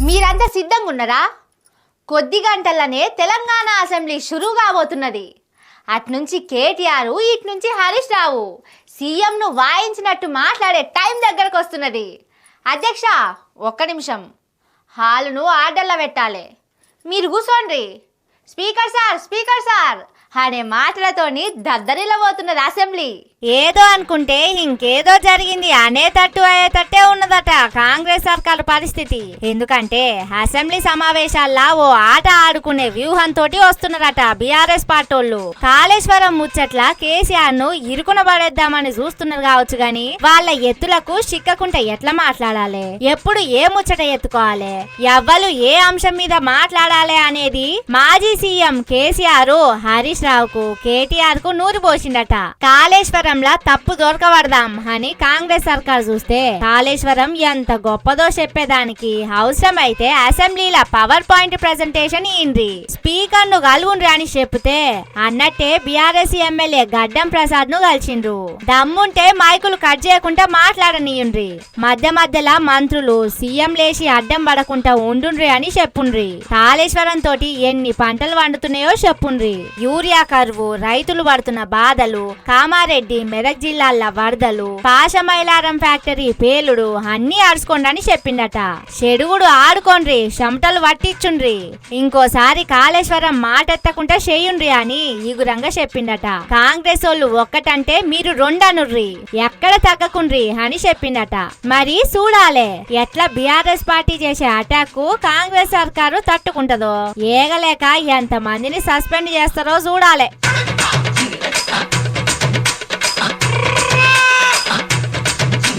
మీరంతా సిద్ధంగా ఉన్నారా? కొద్ది గంటలనే తెలంగాణ అసెంబ్లీ షురూ కాబోతున్నది. అట్నుంచి కేటీఆర్, ఇట్నుంచి హరీష్ రావు సీఎంను వాయించినట్టు మాట్లాడే టైం దగ్గరకు వస్తున్నది. అధ్యక్ష, ఒక్క నిమిషం, హాలును ఆర్డర్లో పెట్టాలి. మీరు కూర్చోండి. స్పీకర్ సార్ అనే మాటలతోని దద్దరిల్లబోతున్నది అసెంబ్లీ. ఏదో అనుకుంటే ఇంకేదో జరిగింది అనేటట్టు అయ్యేటట్టే ఉన్నదట కాంగ్రెస్ సర్కారు పరిస్థితి. ఎందుకంటే అసెంబ్లీ సమావేశాల్లో ఓ ఆట ఆడుకునే వ్యూహంతో వస్తున్నారట బీఆర్ఎస్ పార్టోళ్ళు. కాళేశ్వరం ముచ్చట్ల కేసీఆర్ ను ఇరుకున పడేద్దామని చూస్తున్నారు కావచ్చు గాని వాళ్ళ ఎత్తులకు చిక్కకుంటే ఎట్లా మాట్లాడాలి, ఎప్పుడు ఏ ముచ్చట ఎత్తుకోవాలి, ఎవ్వరు ఏ అంశం మీద మాట్లాడాలి అనేది మాజీ సీఎం కేసీఆర్ హరీష్ రావుకు కేటీఆర్ కు నూరు పోసిండట. కాళేశ్వరంలా తప్పు దొరకబడదాం అని కాంగ్రెస్ సర్కార్ చూస్తే కాళేశ్వరం ఎంత గొప్పదో చెప్పేదానికి అవసరమైతే అసెంబ్లీలో పవర్ పాయింట్ ప్రెజెంటేషన్ ఇయ్యండి, స్పీకర్ ను కలుగుండ్రి అని చెప్తే అన్నట్టే బీఆర్ఎస్ ఎమ్మెల్యే గడ్డం ప్రసాద్ ను కలిసిండ్రు. దమ్ముంటే మైకులు కట్ చేయకుండా మాట్లాడనీయుండ్రి, మధ్య మధ్యలో మంత్రులు సీఎం లేచి అడ్డం పడకుండా ఉండుండ్రి అని చెప్పుండ్రి. కాళేశ్వరం తోటి ఎన్ని పంటలు వండుతున్నాయో చెప్పుండ్రి. యూరియా కరువు, రైతులు పడుతున్న బాధలు, కామారెడ్డి మెదక్ జిల్లాల వరదలు, పాశమైలారం ఫ్యాక్టరీ పేలుడు అన్ని ఆడుకోండి అని చెప్పిండట. చెడుగుడు ఆడుకోండ్రి, చెమటలు పట్టించుండ్రి, ఇంకోసారి కాళేశ్వరం మాటెత్తకుండా చేయుండ్రి అని ఈగురంగా చెప్పిండట. కాంగ్రెస్ వాళ్ళు ఒక్కటంటే మీరు రెండనుర్రి, ఎక్కడ తగ్గకుండ్రి అని చెప్పిండట. మరి చూడాలే ఎట్లా బీఆర్ఎస్ పార్టీ చేసే అటాక్ కు కాంగ్రెస్ సర్కారు తట్టుకుంటదో. ఏగలేక ఎంత మందిని సస్పెండ్ చేస్తారో చూడాలే.